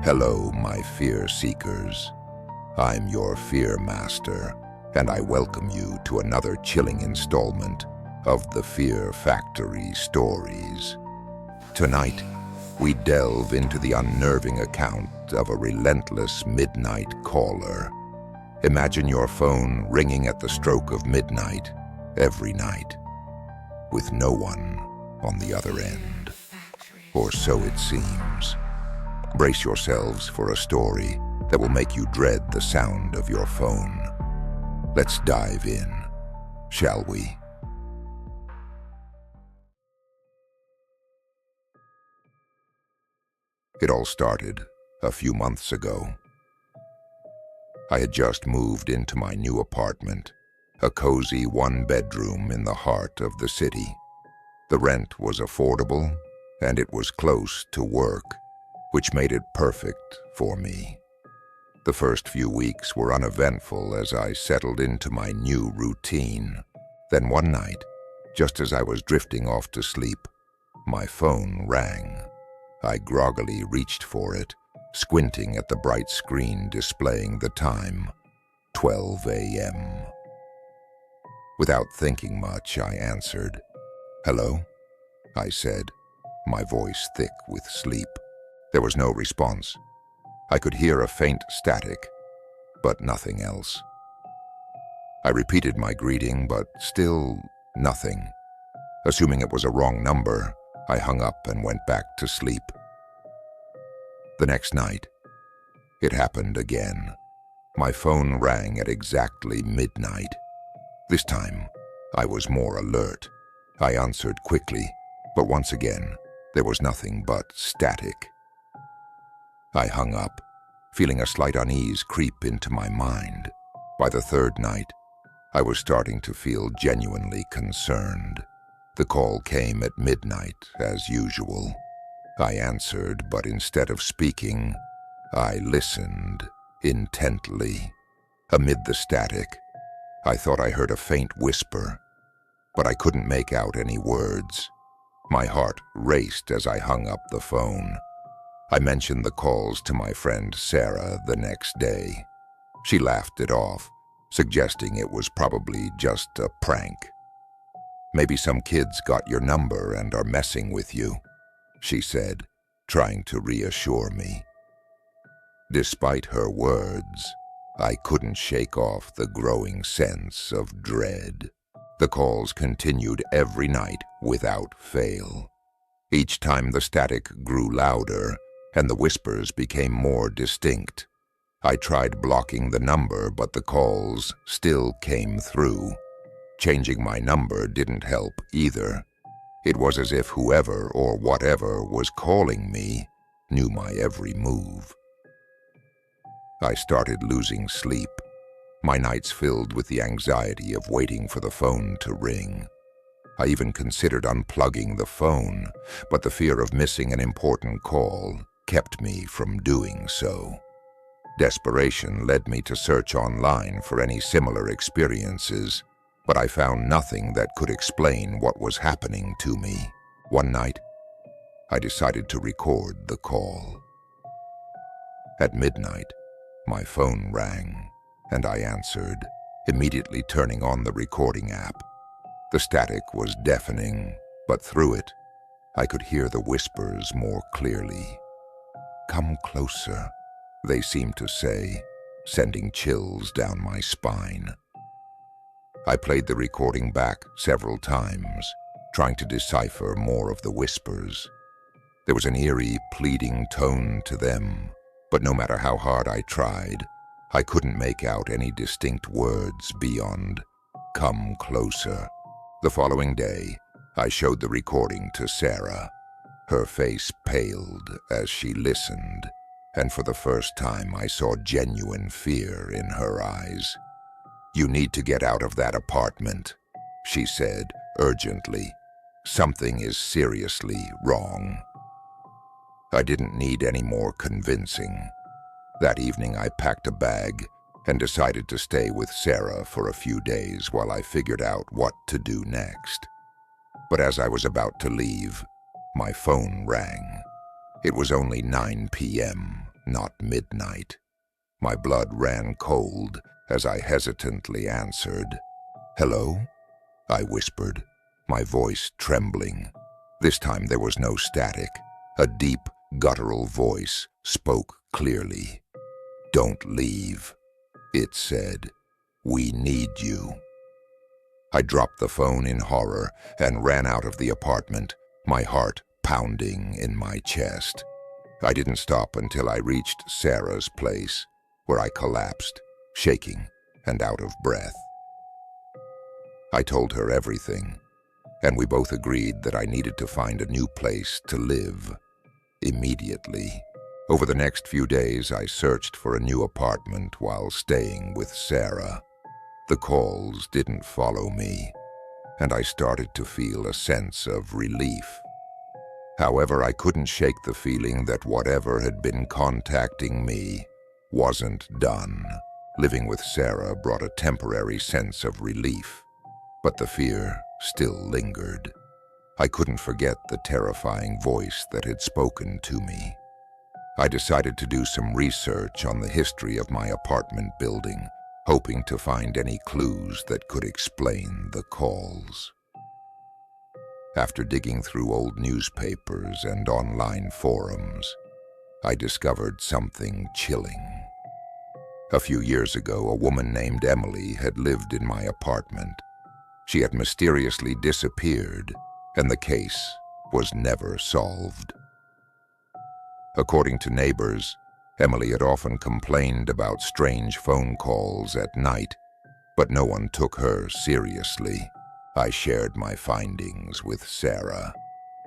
Hello, my fear seekers. I'm your fear master, and I welcome you to another chilling installment of the Fear Factory stories. Tonight, we delve into the unnerving account of a relentless midnight caller. Imagine your phone ringing at the stroke of midnight every night, with no one on the other end. Or so it seems. Brace yourselves for a story that will make you dread the sound of your phone. Let's dive in, shall we? It all started a few months ago. I had just moved into my new apartment, a cozy one-bedroom in the heart of the city. The rent was affordable, and it was close to work, which made it perfect for me. The first few weeks were uneventful as I settled into my new routine. Then one night, just as I was drifting off to sleep, my phone rang. I groggily reached for it, squinting at the bright screen displaying the time, 12 a.m. Without thinking much, I answered. "Hello?" I said, my voice thick with sleep. There was no response. I could hear a faint static, but nothing else. I repeated my greeting, but still nothing. Assuming it was a wrong number, I hung up and went back to sleep. The next night, it happened again. My phone rang at exactly midnight. This time, I was more alert. I answered quickly, but once again, there was nothing but static. I hung up, feeling a slight unease creep into my mind. By the third night, I was starting to feel genuinely concerned. The call came at midnight, as usual. I answered, but instead of speaking, I listened intently. Amid the static, I thought I heard a faint whisper, but I couldn't make out any words. My heart raced as I hung up the phone. I mentioned the calls to my friend Sarah the next day. She laughed it off, suggesting it was probably just a prank. "Maybe some kids got your number and are messing with you," she said, trying to reassure me. Despite her words, I couldn't shake off the growing sense of dread. The calls continued every night without fail. Each time the static grew louder, and the whispers became more distinct. I tried blocking the number, but the calls still came through. Changing my number didn't help either. It was as if whoever or whatever was calling me knew my every move. I started losing sleep, my nights filled with the anxiety of waiting for the phone to ring. I even considered unplugging the phone, but the fear of missing an important call kept me from doing so. Desperation led me to search online for any similar experiences, but I found nothing that could explain what was happening to me. One night, I decided to record the call. At midnight, my phone rang, and I answered, immediately turning on the recording app. The static was deafening, but through it, I could hear the whispers more clearly. "Come closer," they seemed to say, sending chills down my spine. I played the recording back several times, trying to decipher more of the whispers. There was an eerie, pleading tone to them, but no matter how hard I tried, I couldn't make out any distinct words beyond "come closer." The following day, I showed the recording to Sarah. Her face paled as she listened, and for the first time I saw genuine fear in her eyes. "You need to get out of that apartment," she said urgently. "Something is seriously wrong." I didn't need any more convincing. That evening I packed a bag and decided to stay with Sarah for a few days while I figured out what to do next. But as I was about to leave, my phone rang. It was only 9 p.m., not midnight. My blood ran cold as I hesitantly answered. "Hello?" I whispered, my voice trembling. This time there was no static. A deep, guttural voice spoke clearly. "Don't leave," it said. "We need you." I dropped the phone in horror and ran out of the apartment, my heart pounding in my chest. I didn't stop until I reached Sarah's place, where I collapsed, shaking and out of breath. I told her everything, and we both agreed that I needed to find a new place to live immediately. Over the next few days, I searched for a new apartment while staying with Sarah. The calls didn't follow me, and I started to feel a sense of relief. However, I couldn't shake the feeling that whatever had been contacting me wasn't done. Living with Sarah brought a temporary sense of relief, but the fear still lingered. I couldn't forget the terrifying voice that had spoken to me. I decided to do some research on the history of my apartment building, hoping to find any clues that could explain the calls. After digging through old newspapers and online forums, I discovered something chilling. A few years ago, a woman named Emily had lived in my apartment. She had mysteriously disappeared, and the case was never solved. According to neighbors, Emily had often complained about strange phone calls at night, but no one took her seriously. I shared my findings with Sarah,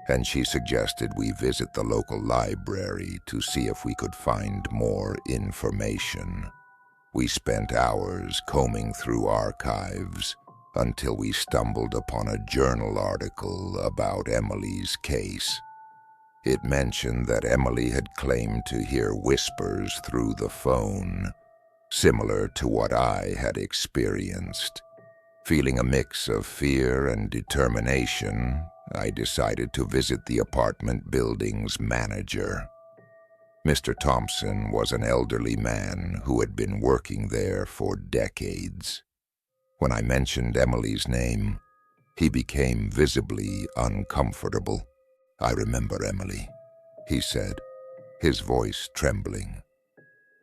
and she suggested we visit the local library to see if we could find more information. We spent hours combing through archives until we stumbled upon a journal article about Emily's case. It mentioned that Emily had claimed to hear whispers through the phone, similar to what I had experienced. Feeling a mix of fear and determination, I decided to visit the apartment building's manager. Mr. Thompson was an elderly man who had been working there for decades. When I mentioned Emily's name, he became visibly uncomfortable. "I remember Emily," he said, his voice trembling.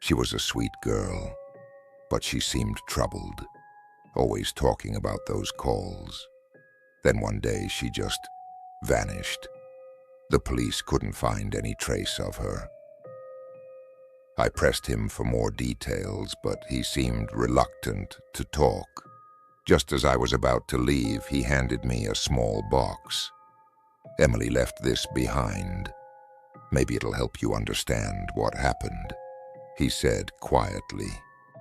"She was a sweet girl, but she seemed troubled, always talking about those calls. Then one day she just vanished. The police couldn't find any trace of her." I pressed him for more details, but he seemed reluctant to talk. Just as I was about to leave, he handed me a small box. "Emily left this behind. Maybe it'll help you understand what happened," he said quietly.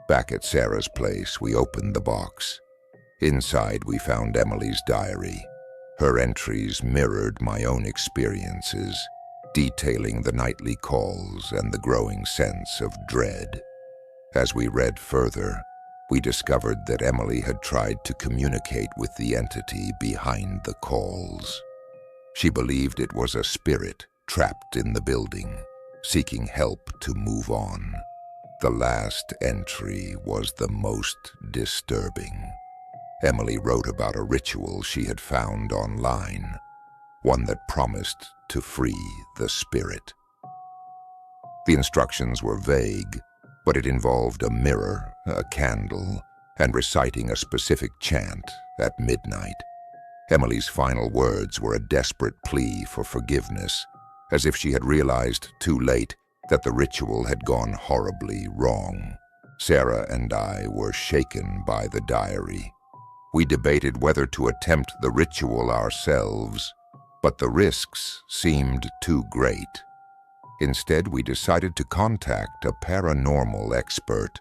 Back at Sarah's place, we opened the box. Inside, we found Emily's diary. Her entries mirrored my own experiences, detailing the nightly calls and the growing sense of dread. As we read further, we discovered that Emily had tried to communicate with the entity behind the calls. She believed it was a spirit trapped in the building, seeking help to move on. The last entry was the most disturbing. Emily wrote about a ritual she had found online, one that promised to free the spirit. The instructions were vague, but it involved a mirror, a candle, and reciting a specific chant at midnight. Emily's final words were a desperate plea for forgiveness, as if she had realized too late that the ritual had gone horribly wrong. Sarah and I were shaken by the diary. We debated whether to attempt the ritual ourselves, but the risks seemed too great. Instead, we decided to contact a paranormal expert.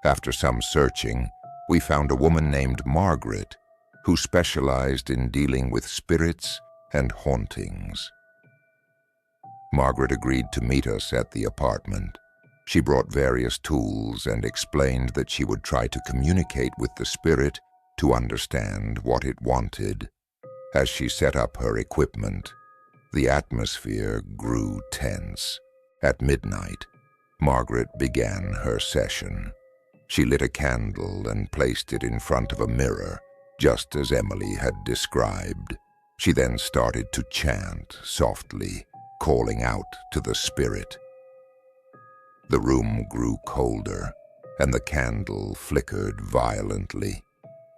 After some searching, we found a woman named Margaret, who specialized in dealing with spirits and hauntings. Margaret agreed to meet us at the apartment. She brought various tools and explained that she would try to communicate with the spirit to understand what it wanted. As she set up her equipment, the atmosphere grew tense. At midnight, Margaret began her session. She lit a candle and placed it in front of a mirror, just as Emily had described. She then started to chant softly, calling out to the spirit. The room grew colder, and the candle flickered violently.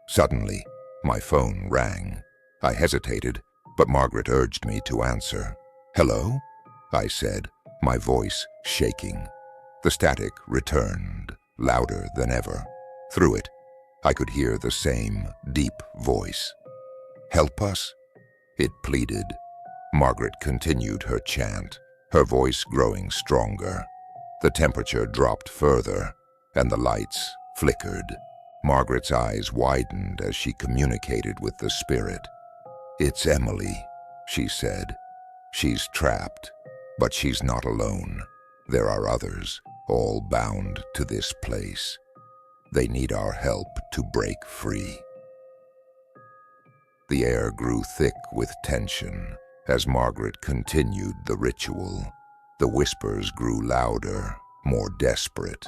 Suddenly, my phone rang. I hesitated, but Margaret urged me to answer. "Hello?" I said, my voice shaking. The static returned, louder than ever. Through it, I could hear the same deep voice. "Help us?" it pleaded. Margaret continued her chant, her voice growing stronger. The temperature dropped further, and the lights flickered. Margaret's eyes widened as she communicated with the spirit. "It's Emily," she said. "She's trapped, but she's not alone. There are others, all bound to this place. They need our help to break free." The air grew thick with tension as Margaret continued the ritual. The whispers grew louder, more desperate.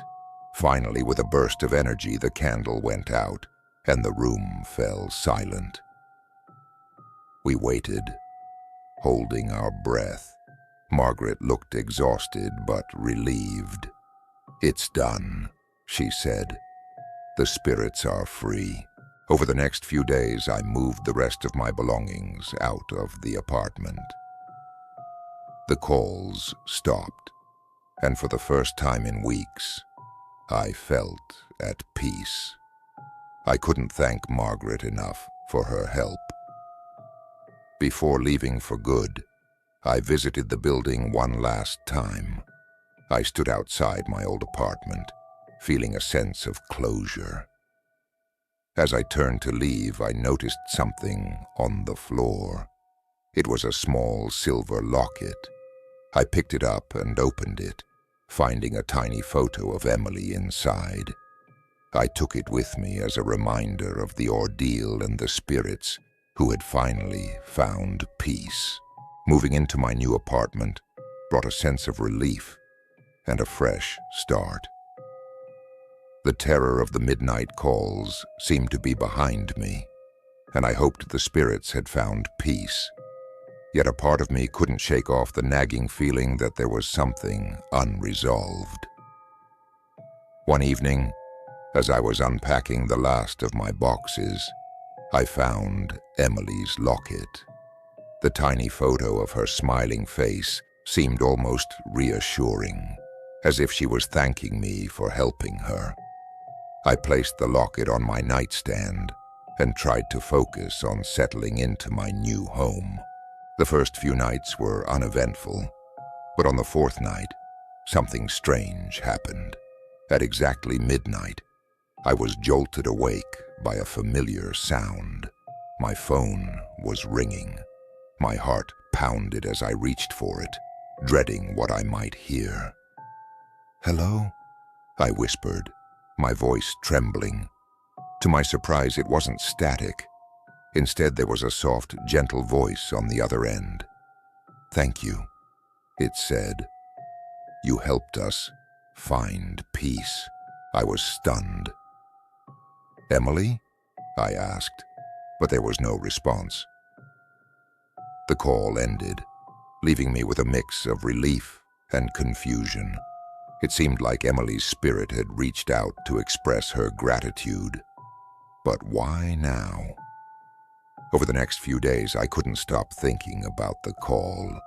Finally, with a burst of energy, the candle went out, and the room fell silent. We waited, holding our breath. Margaret looked exhausted but relieved. "It's done," she said. "The spirits are free." Over the next few days, I moved the rest of my belongings out of the apartment. The calls stopped, and for the first time in weeks, I felt at peace. I couldn't thank Margaret enough for her help. Before leaving for good, I visited the building one last time. I stood outside my old apartment, feeling a sense of closure. As I turned to leave, I noticed something on the floor. It was a small silver locket. I picked it up and opened it, finding a tiny photo of Emily inside. I took it with me as a reminder of the ordeal and the spirits who had finally found peace. Moving into my new apartment brought a sense of relief and a fresh start. The terror of the midnight calls seemed to be behind me, and I hoped the spirits had found peace. Yet a part of me couldn't shake off the nagging feeling that there was something unresolved. One evening, as I was unpacking the last of my boxes, I found Emily's locket. The tiny photo of her smiling face seemed almost reassuring, as if she was thanking me for helping her. I placed the locket on my nightstand and tried to focus on settling into my new home. The first few nights were uneventful, but on the fourth night, something strange happened. At exactly midnight, I was jolted awake by a familiar sound. My phone was ringing. My heart pounded as I reached for it, dreading what I might hear. "Hello?" I whispered, my voice trembling. To my surprise, it wasn't static. Instead, there was a soft, gentle voice on the other end. "Thank you," it said. "You helped us find peace." I was stunned. "Emily?" I asked, but there was no response. The call ended, leaving me with a mix of relief and confusion. It seemed like Emily's spirit had reached out to express her gratitude. But why now? Over the next few days, I couldn't stop thinking about the call.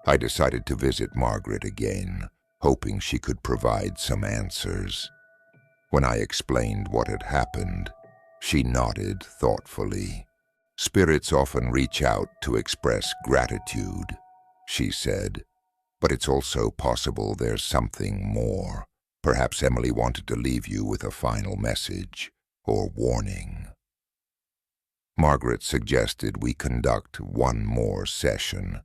I decided to visit Margaret again, hoping she could provide some answers. When I explained what had happened, she nodded thoughtfully. "Spirits often reach out to express gratitude," she said. "But it's also possible there's something more. Perhaps Emily wanted to leave you with a final message or warning." Margaret suggested we conduct one more session,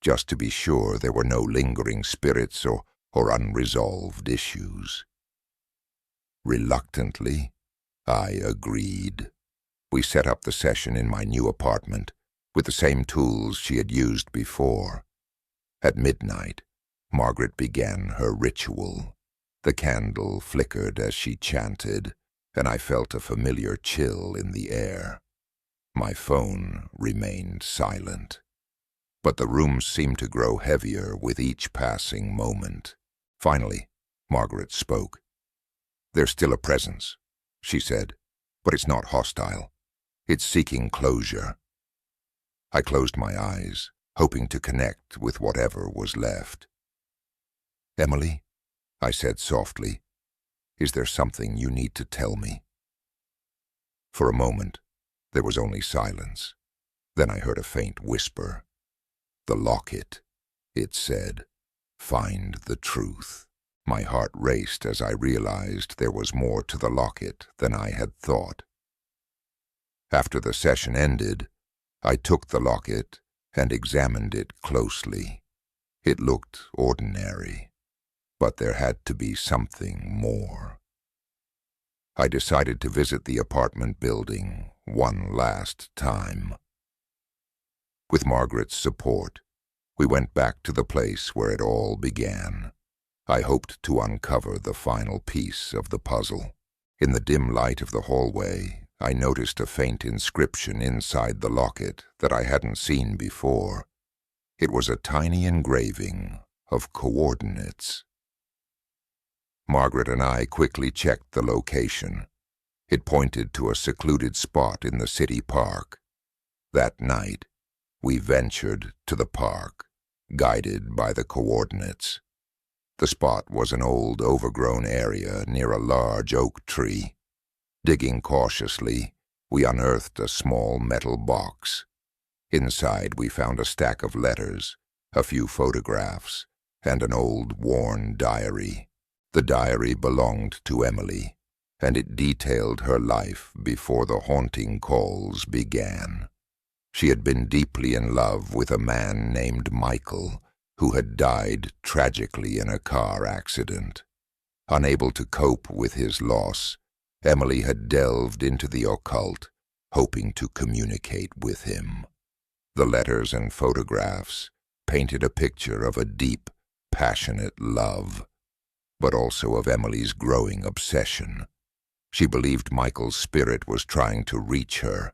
just to be sure there were no lingering spirits or unresolved issues. Reluctantly, I agreed. We set up the session in my new apartment with the same tools she had used before. At midnight, Margaret began her ritual. The candle flickered as she chanted, and I felt a familiar chill in the air. My phone remained silent. But the room seemed to grow heavier with each passing moment. Finally, Margaret spoke. "There's still a presence," she said, "but it's not hostile. It's seeking closure." I closed my eyes, hoping to connect with whatever was left. "Emily," I said softly, "is there something you need to tell me?" For a moment, there was only silence. Then I heard a faint whisper. "The locket," it said. "Find the truth." My heart raced as I realized there was more to the locket than I had thought. After the session ended, I took the locket and examined it closely. It looked ordinary, but there had to be something more. I decided to visit the apartment building one last time. With Margaret's support, we went back to the place where it all began. I hoped to uncover the final piece of the puzzle. In the dim light of the hallway, I noticed a faint inscription inside the locket that I hadn't seen before. It was a tiny engraving of coordinates. Margaret and I quickly checked the location. It pointed to a secluded spot in the city park. That night, we ventured to the park, guided by the coordinates. The spot was an old, overgrown area near a large oak tree. Digging cautiously, we unearthed a small metal box. Inside, we found a stack of letters, a few photographs, and an old, worn diary. The diary belonged to Emily, and it detailed her life before the haunting calls began. She had been deeply in love with a man named Michael, who had died tragically in a car accident. Unable to cope with his loss, Emily had delved into the occult, hoping to communicate with him. The letters and photographs painted a picture of a deep, passionate love, but also of Emily's growing obsession. She believed Michael's spirit was trying to reach her,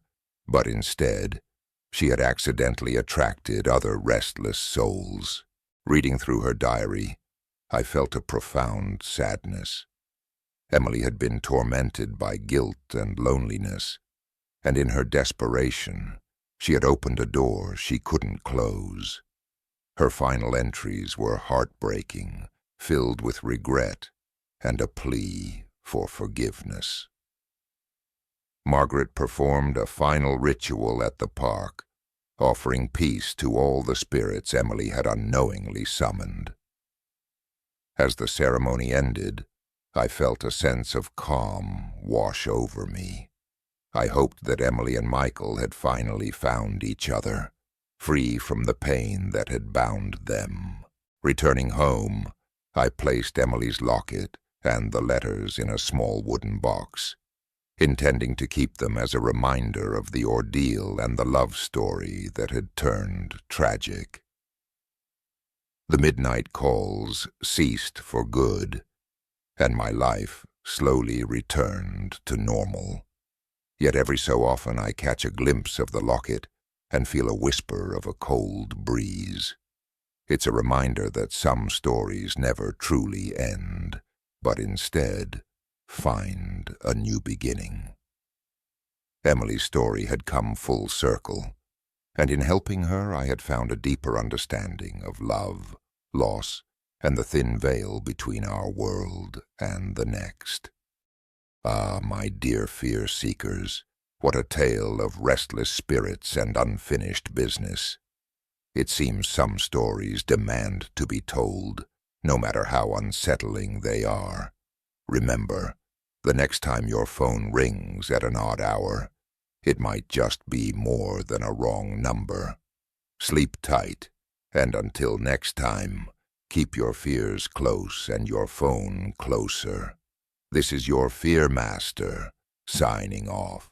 but instead, she had accidentally attracted other restless souls. Reading through her diary, I felt a profound sadness. Emily had been tormented by guilt and loneliness, and in her desperation, she had opened a door she couldn't close. Her final entries were heartbreaking, filled with regret and a plea for forgiveness. Margaret performed a final ritual at the park, offering peace to all the spirits Emily had unknowingly summoned. As the ceremony ended, I felt a sense of calm wash over me. I hoped that Emily and Michael had finally found each other, free from the pain that had bound them. Returning home, I placed Emily's locket and the letters in a small wooden box, intending to keep them as a reminder of the ordeal and the love story that had turned tragic. The midnight calls ceased for good, and my life slowly returned to normal. Yet every so often I catch a glimpse of the locket and feel a whisper of a cold breeze. It's a reminder that some stories never truly end, but instead find a new beginning. Emily's story had come full circle, and in helping her I had found a deeper understanding of love, loss, and the thin veil between our world and the next. Ah, my dear fear seekers, what a tale of restless spirits and unfinished business. It seems some stories demand to be told, no matter how unsettling they are. Remember, the next time your phone rings at an odd hour, it might just be more than a wrong number. Sleep tight, and until next time, keep your fears close and your phone closer. This is your Fear Master, signing off.